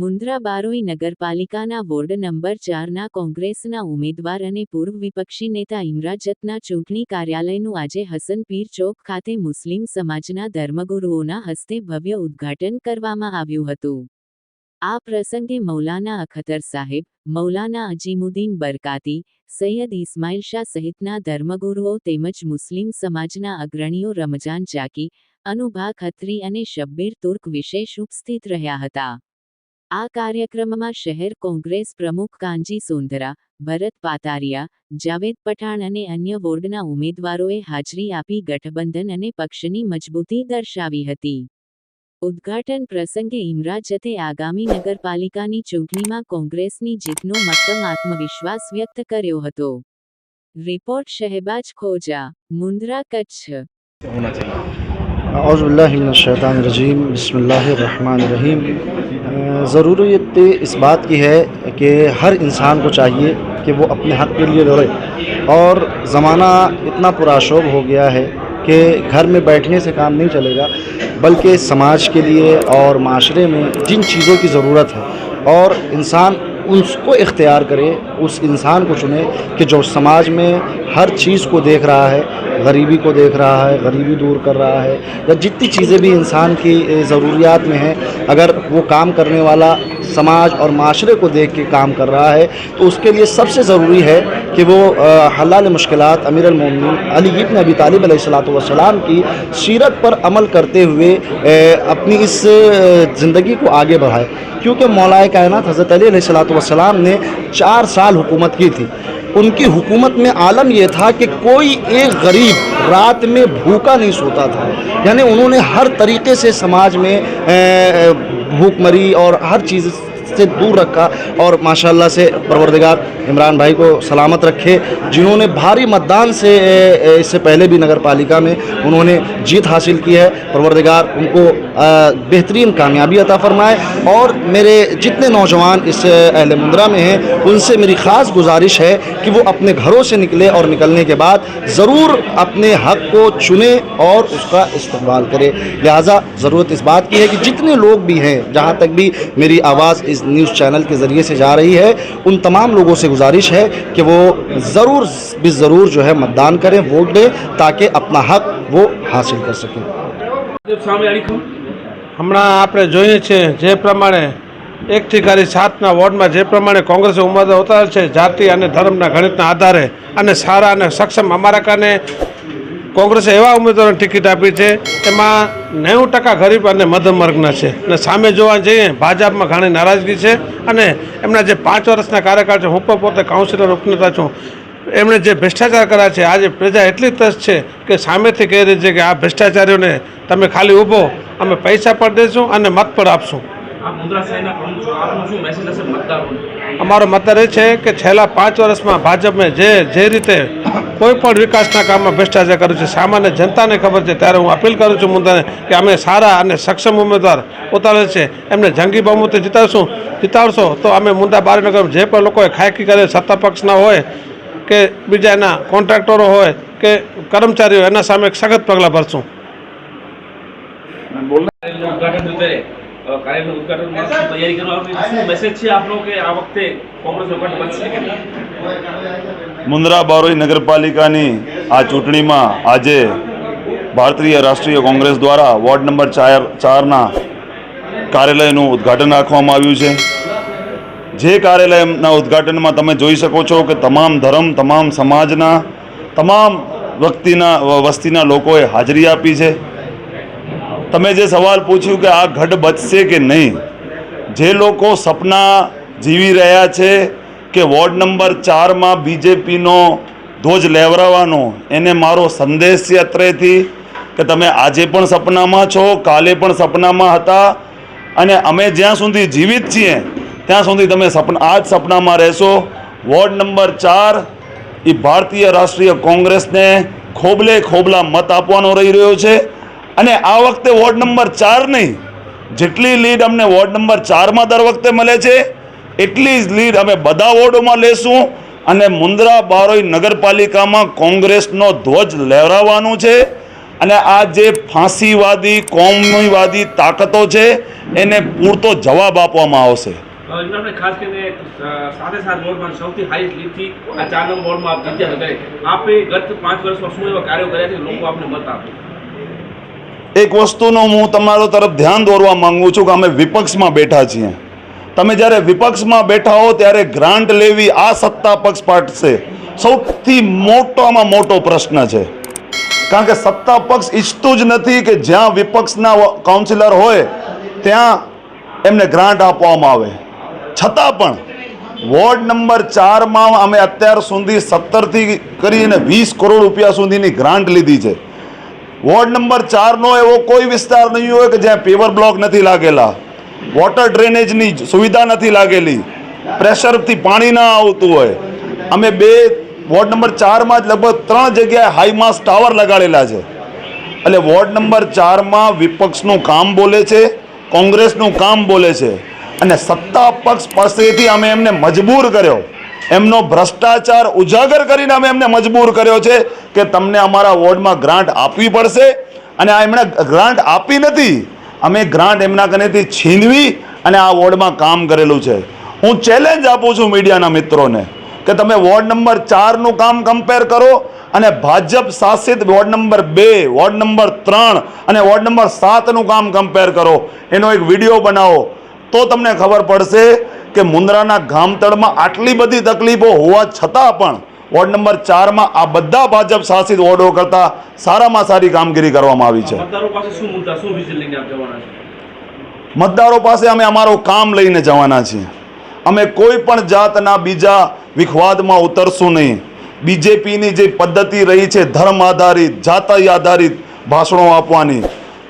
મુન્દ્રા બારોઈ નગરપાલિકાના ward number 4ના કોંગ્રેસના ઉમેદવાર અને પૂર્વ વિપક્ષી નેતા ઇમરાજતના ચૂંટણી કાર્યાલયનું આજે હસનપીર ચોક ખાતે મુસ્લિમ સમાજના ધર્મગુરુઓના હસ્તે ભવ્ય ઉદ્ઘાટન કરવામાં આવ્યું હતું। આ પ્રસંગે મૌલાના અખતર સાહેબ, મૌલાના અજીમુદ્દીન બરકાતી, સૈયદ ઇસ્માઇલ શાહ સહિતના ધર્મગુરુઓ તેમજ મુસ્લિમ સમાજના અગ્રણીઓ રમજાન જાકી, અનુભા ખત્રી અને શબ્બીર તુર્ક વિશેષ ઉપસ્થિત રહ્યા હતા। આ કાર્યક્રમમાં શહેર કોંગ્રેસ પ્રમુખ કાનજી સોંધરા, ભરત પાતારિયા, જાવેદ પઠાણ અને અન્ય વોર્ડના ઉમેદવારોએ હાજરી આપી ગઠબંધન અને પક્ષની મજબૂતી દર્શાવી હતી। ઉદ્ઘાટન પ્રસંગે ઇમરાજતે આગામી નગરપાલિકાની ચૂંટણીમાં કોંગ્રેસની જીતનો મક્કમ આત્મવિશ્વાસ વ્યક્ત કર્યો હતો। રિપોર્ટ શહેબાજ ખોજા, મુન્દ્રા, કચ્છ। औज़ुबिल्लाहिमिनश्शैतानिर्रजीम बिस्मिल्लाहिर्रहमानिर्रहीम। ज़रूरत इस बात की है कि हर इंसान को चाहिए कि वो अपने हक़ के लिए लड़े, और ज़माना इतना पुराशोभ हो गया है कि घर में बैठने से काम नहीं चलेगा, बल्कि समाज के लिए और माशरे में जिन चीज़ों की ज़रूरत है और इंसान उसको इख्तियार करे, उस इंसान को चुने कि जो समाज में हर चीज़ को देख रहा है, गरीबी को देख रहा है, गरीबी दूर कर रहा है, या जितनी चीज़ें भी इंसान की ज़रूरियात में हैं, अगर वो काम करने वाला समाज और माशरे को देख के काम कर रहा है तो उसके लिए सबसे ज़रूरी है कि वो हलाल मुश्किलात अमीर अल मोमिनीन अली इब्न अबी तालिब अलैहिस्सलातु वस्सलाम की सीरत पर अमल करते हुए अपनी इस ज़िंदगी को आगे बढ़ाए। क्योंकि मौलाए कायनात हज़रत अली अलैहिस्सलातु वस्सलाम ने 4 साल हुकूमत की थी। उनकी हुकूमत में आलम यह था कि कोई एक गरीब रात में भूखा नहीं सोता था, यानी उन्होंने हर तरीक़े से समाज में भूखमरी और हर चीज़ से दूर रखा। और माशाल्लाह से परवरदिगार इमरान भाई को सलामत रखे, जिन्होंने भारी मतदान से इससे पहले भी नगर पालिका में उन्होंने जीत हासिल की है। परवरदिगार उनको बेहतरीन कामयाबी अता फ़रमाए। और मेरे जितने नौजवान इस अहले मुंद्रा में हैं उनसे मेरी ख़ास गुजारिश है कि वो अपने घरों से निकले और निकलने के बाद ज़रूर अपने हक़ को चुने और उसका इस्तेमाल करें। लिहाजा ज़रूरत इस बात की है कि जितने लोग भी हैं, जहाँ तक भी मेरी आवाज़ इस न्यूज़ चैनल के ज़रिए से जा रही है, उन तमाम लोगों से गुजारिश है कि वो ज़रूर ज़रूर जो है मतदान करें, वोट दें, ताकि अपना हक़ वो हासिल कर सकें। હમણાં આપણે જોઈએ છીએ જે પ્રમાણે 1 થી 7ના વોર્ડમાં જે પ્રમાણે કોંગ્રેસે ઉમેદવાર ઉતારેલ છે જાતિ અને ધર્મના ગણિતના આધારે, અને સારા અને સક્ષમ અમારા કારણે કોંગ્રેસે એવા ઉમેદવારોને ટિકિટ આપી છે એમાં 90% ગરીબ અને મધ્યમ વર્ગના છે, અને સામે જોવા જઈએ ભાજપમાં ઘણી નારાજગી છે। અને એમના જે 5 વર્ષના કાર્યકાળ છે, હું પણ પોતે કાઉન્સિલર ઉપનેતા છું, એમણે જે ભ્રષ્ટાચાર કર્યા છે, આજે પ્રજા એટલી ત્રસ્ત છે કે સામેથી કહી રહી છે કે આ ભ્રષ્ટાચારીઓને તમે ખાલી ઊભો, અમે પૈસા પણ દઈશું અને મત પણ આપશું। અમારો મતદાર એ છે કે છેલ્લા 5 વર્ષમાં ભાજપે જે રીતે કોઈ પણ વિકાસના કામમાં ભ્રષ્ટાચાર કર્યો છે, સામાન્ય જનતાને ખબર છે। ત્યારે હું અપીલ કરું છું મુદ્દાને કે અમે સારા અને સક્ષમ ઉમેદવાર ઉતારેલ છે, એમને જંગી બહુમતી જીતાડશો તો અમે મુન્દ્રા બારોઈ નગરમાં જે પણ લોકોએ ખાયકી કરે, સત્તા પક્ષના હોય કે બીજા એના કોન્ટ્રાક્ટરો હોય કે કર્મચારીઓ, એના સામે સખત પગલાં ભરશું। મુન્દ્રા બારોઈ નગરપાલિકાની આ ચૂંટણીમાં આજે ભારતીય રાષ્ટ્રીય કોંગ્રેસ દ્વારા વોર્ડ નંબર 4ના કાર્યાલયનું ઉદ્ઘાટન રાખવામાં આવ્યું છે। જે કાર્યાલયના ઉદ્ઘાટનમાં તમે જોઈ શકો છો કે તમામ ધર્મ, તમામ સમાજના, તમામ વસ્તીના લોકોએ હાજરી આપી છે। તમે જે સવાલ પૂછ્યું કે આ ગઢ બચશે કે નહીં, જે લોકો સપના જીવી રહ્યા છે કે વોર્ડ નંબર 4માં બીજેપીનો ધ્વજ લહેરાવવાનો, એને મારો સંદેશ છે અત્રેથી કે તમે આજે પણ સપનામાં છો, કાલે પણ સપનામાં હતા, અને અમે જ્યાં સુધી જીવિત છીએ ત્યાં સુધી તમે આ જ સપનામાં રહેશો। વોર્ડ નંબર 4 એ ભારતીય રાષ્ટ્રીય કોંગ્રેસને ખોબલે ખોબલા મત આપવાનો રહી રહ્યો છે। અને આ વખતે વોર્ડ નંબર 4 નહીં, જેટલી લીડ અમને વોર્ડ નંબર 4માં દર વખતે મળે છે એટલી જ લીડ અમે બધા વોર્ડોમાં લેશું, અને મુન્દ્રા બારોઈ નગરપાલિકામાં કોંગ્રેસનો ધ્વજ લહેરાવવાનું છે। અને આ જે ફાંસીવાદી કોમવાદી તાકાતો છે એને પૂરતો જવાબ આપવામાં આવશે. ઇમરાનભાઈ, ખાસ કરીને સાથે વોર્ડમાં સૌથી હાઈએસ્ટ લીડથી આ 4 નંબર વોર્ડમાં આપ જીત્યા હતા. આપે ગત 5 વર્ષમાં શું એવા કાર્યો કર્યા છે લોકો આપને મત આપે? એક વસ્તુનો હું તમારો તરફ ધ્યાન દોરવા માંગુ છું કે અમે વિપક્ષમાં બેઠા છીએ. તમે જ્યારે વિપક્ષમાં બેઠા હો ત્યારે ગ્રાન્ટ લેવી આ સત્તા પક્ષ પાસે સૌથી મોટામાં મોટો પ્રશ્ન છે. કારણ કે સત્તા પક્ષ ઈચ્છતું જ નથી કે જ્યાં વિપક્ષના કાઉન્સિલર હોય ત્યાં એમને ગ્રાન્ટ આપવામાં આવે. છતાં પણ વોર્ડ નંબર 4માં અમે અત્યાર સુધી 17થી કરીને 20 કરોડ રૂપિયા સુધીની ગ્રાન્ટ લીધી છે. વોર્ડ નંબર 4નો એવો કોઈ વિસ્તાર નહીં હોય કે જ્યાં પેવર બ્લોક નથી લાગેલા, વોટર ડ્રેનેજની સુવિધા નથી લાગેલી, પ્રેશરથી પાણી ના આવતું હોય. અમે વોર્ડ નંબર 4માં જ લગભગ 3 જગ્યાએ હાઈમાસ ટાવર લગાડેલા છે. એટલે વોર્ડ નંબર 4માં વિપક્ષનું કામ બોલે છે, કોંગ્રેસનું કામ બોલે છે. અને સત્તા પક્ષ પાસેથી અમે એમને મજબૂર કર્યો, એમનો ભ્રષ્ટાચાર ઉજાગર કરીને અમે એમને મજબૂર કર્યો છે કે તમને અમારા વોર્ડમાં ગ્રાન્ટ આપવી પડશે. અને આ એમણે ગ્રાન્ટ આપી નથી, અમે ગ્રાન્ટ એમના કનેથી છીનવી અને આ વોર્ડમાં કામ કરેલું છે. હું ચેલેન્જ આપું છું મીડિયાના મિત્રોને કે તમે વોર્ડ નંબર 4નું કામ કમ્પેર કરો અને ભાજપ શાસિત વોર્ડ નંબર 2, વોર્ડ નંબર 3 અને વોર્ડ નંબર 7નું કામ કમ્પેર કરો. એનો એક વિડીયો બનાવો તો તમને ખબર પડશે કે મુન્દ્રાના ગામતળમાં આટલી બધી તકલીફો હોવા છતાં પણ વોર્ડ નંબર 4માં આ બધા ભાજપ શાસિત વોર્ડો કરતાં સારામાં સારી કામગીરી કરવામાં આવી છે. મતદારો પાસે શું મુદ્દા, શું વિઝન લઈને આપ જવાના છે? મતદારો પાસે અમે અમારું કામ લઈને જવાના છીએ. અમે કોઈ પણ જાતના બીજા વિખવાદમાં ઉતરશું નહીં. બીજેપીની જે પદ્ધતિ રહી છે ધર્મ આધારિત, જાતિ આધારિત ભાષણો આપવાની,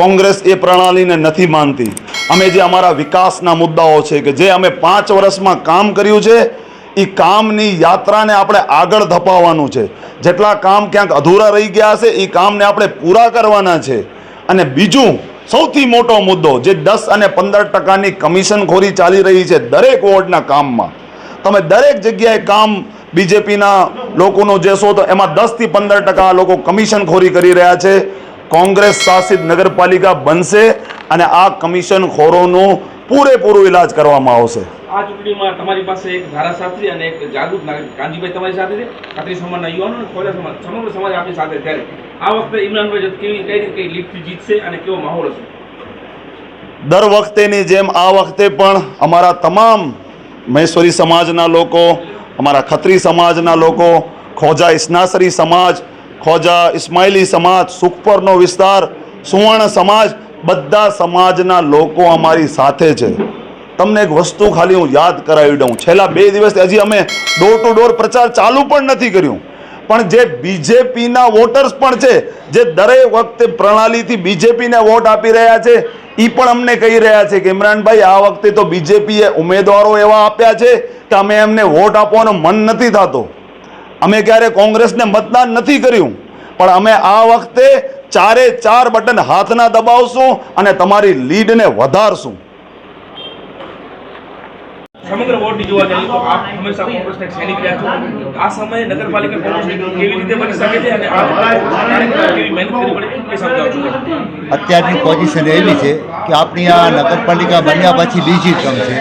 કોંગ્રેસ એ પ્રણાલીને નથી માનતી. અમે જે અમારા વિકાસના મુદ્દાઓ છે કે જે અમે 5 વર્ષમાં કામ કર્યું છે એ કામની યાત્રાને આપણે આગળ ધપાવવાનું છે. જેટલા કામ ક્યાંક અધૂરા રહી ગયા હશે એ કામને આપણે પૂરા કરવાના છે. અને બીજું સૌથી મોટો મુદ્દો જે 10 અને 15% કમિશનખોરી ચાલી રહી છે દરેક વોર્ડના કામમાં, તમે દરેક જગ્યાએ કામ બીજેપીના લોકોનો જેસો તો એમાં 10 થી 15% લોકો કમિશનખોરી કરી રહ્યા છે. કોંગ્રેસ શાસિત નગરપાલિકા બનશે અને આ કમિશનખોરોનું પૂરેપૂરું ઇલાજ કરવામાં આવશે. આ ચૂંટણીમાં તમારી પાસે એક ધારાશાસ્ત્રી અને એક જાગૃત નાગરિક કાનજીભાઈ તમારી સાથે છે, ખાતરી સમાજના યુવાનો અને ખોજા સમાજ, સમગ્ર સમાજ આપણી સાથે. ત્યારે આ વખતે ઇમરાનભાઈ કઈ લીડથી જીતશે અને કેવો માહોલ હશે? દર વખતેની જેમ આ વખતે પણ અમારા તમામ મહેશ્વરી સમાજના લોકો, અમારા ખત્રી સમાજના લોકો, ખોજા ઇસ્નાસરી સમાજ, ખોજા ઇસ્માઇલી સમાજ, સુખપરનો વિસ્તાર, સુવર્ણ સમાજ, બધા સમાજના લોકો અમારી સાથે છે. તમને એક વસ્તુ ખાલી હું યાદ કરાવી દઉં. છેલ્લા 2 દિવસથી હજી અમે ડોર ટુ ડોર પ્રચાર ચાલુ પણ નથી કર્યું, પણ જે બીજેપીના વોટર્સ પણ છે, જે દરેક વખતે પ્રણાલીથી બીજેપીને વોટ આપી રહ્યા છે, એ પણ અમને કહી રહ્યા છે કે ઇમરાનભાઈ આ વખતે તો બીજેપીએ ઉમેદવારો એવા આપ્યા છે કે અમે એમને વોટ આપવાનું મન નથી થતો. અમે ક્યારે કોંગ્રેસને મતદાન નથી કર્યું, પણ અમે આ વખતે 4 બટન હાથના દબાવશું અને તમારી લીડને વધારશું. સમગ્ર વોર્ડની જોવા જઈએ તો આપ હંમેશા કોંગ્રેસના એક સૈનિક રહ્યા છો. આ સમયે નગરપાલિકા કોંગ્રેસ કેવી રીતે બની શકે છે અને આ કેવી મહેનત કરવી પડે એ સમજાવજો. અત્યારની પોઝિશન એવી છે કે આપણી આ નગરપાલિકા બન્યા પછી બીજી ટર્મ છે.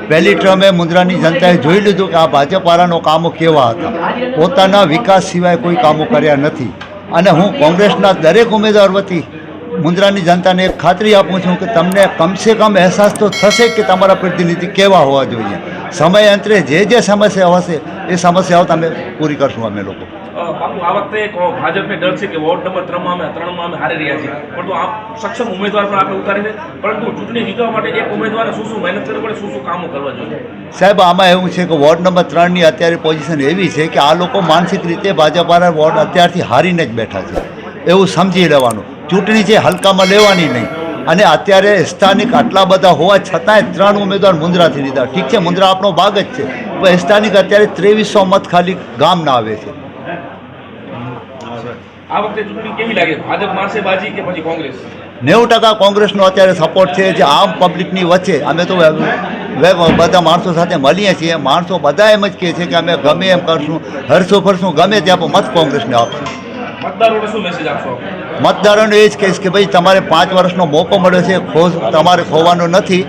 પહેલી ટર્મે મુન્દ્રાની જનતાએ જોઈ લીધું કે આ ભાજપવાળાનો કામો કેવા હતા. પોતાના વિકાસ સિવાય કોઈ કામો કર્યા નથી. અને હું કોંગ્રેસના દરેક ઉમેદવાર વતી મુન્દ્રાની જનતાને એક ખાતરી આપું છું કે તમને કમસે કમ અહેસાસ તો થશે કે તમારા પ્રતિનિધિ કેવા હોવા જોઈએ. સમયાંતરે જે સમસ્યાઓ હશે એ સમસ્યાઓ તમે પૂરી કરશું અમે લોકો. બાપુ, આ વખતે ભાજપને ડર છે કે વોર્ડ નંબર 3માં અમે હારી રહ્યા છીએ, પરંતુ આપ સક્ષમ ઉમેદવાર પણ આપણે ઉતારે છે, પરંતુ ચૂંટણી જીતવા માટે એક ઉમેદવારે શું મહેનત કરવી પડે, શું કામો કરવા જોઈએ? સાહેબ, આમાં એવું છે કે વોર્ડ નંબર 3ની અત્યારે પોઝિશન એવી છે કે આ લોકો માનસિક રીતે ભાજપવાળા વોર્ડ અત્યારથી હારીને જ બેઠા છે, એવું સમજી લેવાનું. ચૂંટણી છે હલકામાં લેવાની નહીં. અને અત્યારે સ્થાનિક આટલા બધા હોવા છતાંય 3 ઉમેદવાર મુન્દ્રાથી લીધા. ઠીક છે, મુન્દ્રા આપણો ભાગ જ છે, પણ સ્થાનિક અત્યારે 2300 મત ખાલી ગામના આવે છે. આ વખતે ચૂંટણી કેવી લાગે? ભાજપ મારશે બાજી કે પછી કોંગ્રેસ? 90% કોંગ્રેસનો અત્યારે સપોર્ટ છે. જે આમ પબ્લિકની વચ્ચે અમે તો બધા માણસો સાથે મળીએ છીએ, માણસો બધા એમ જ કહે છે કે અમે ગમે એમ કરશું, હરશું ફરશું, ગમે ત્યાં મત કોંગ્રેસને આપશું. મતદારોને શું મેસેજ આપશો? મતદારોને એ જ કહીશ કે ભાઈ તમારે 5 વર્ષનો મોકો મળ્યો છે, તમારે ખોવાનો નથી.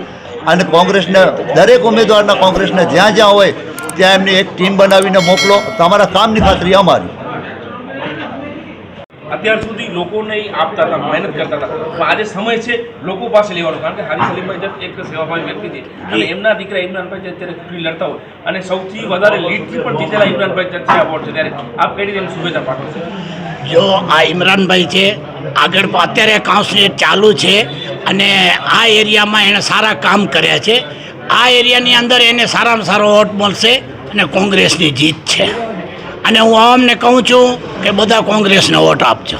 અને કોંગ્રેસને દરેક ઉમેદવારના કોંગ્રેસને જ્યાં જ્યાં હોય ત્યાં એમની એક ટીમ બનાવીને મોકલો. તમારા કામની ખાતરી અમારી. અત્યાર સુધી લોકોને આપતા હતા, મહેનત કરતા હતા, પણ આજે સમય છે લોકો પાસે લેવાનો. કારણ કે હારી સલીમભાઈ જત એક સેવાભાવી વ્યક્તિ છે અને એમના દીકરા ઇમરાનભાઈ જત અત્યારે ચૂંટણી લડતા હોય અને સૌથી વધારે લીડથી પણ જીતેલા ઇમરાનભાઈ જત છે આ વોર્ડ છે, ત્યારે આપ કઈ રીતે શુભેચ્છા પાઠવશો? જો આ ઇમરાનભાઈ છે, આગળ અત્યારે કાઉન્સિલ ચાલુ છે અને આ એરિયામાં એણે સારા કામ કર્યા છે. આ એરિયાની અંદર એને સારામાં સારો વોટ મળશે અને કોંગ્રેસની જીત છે. અને હું અમને કહું છું કે બધા કોંગ્રેસને વોટ આપજો.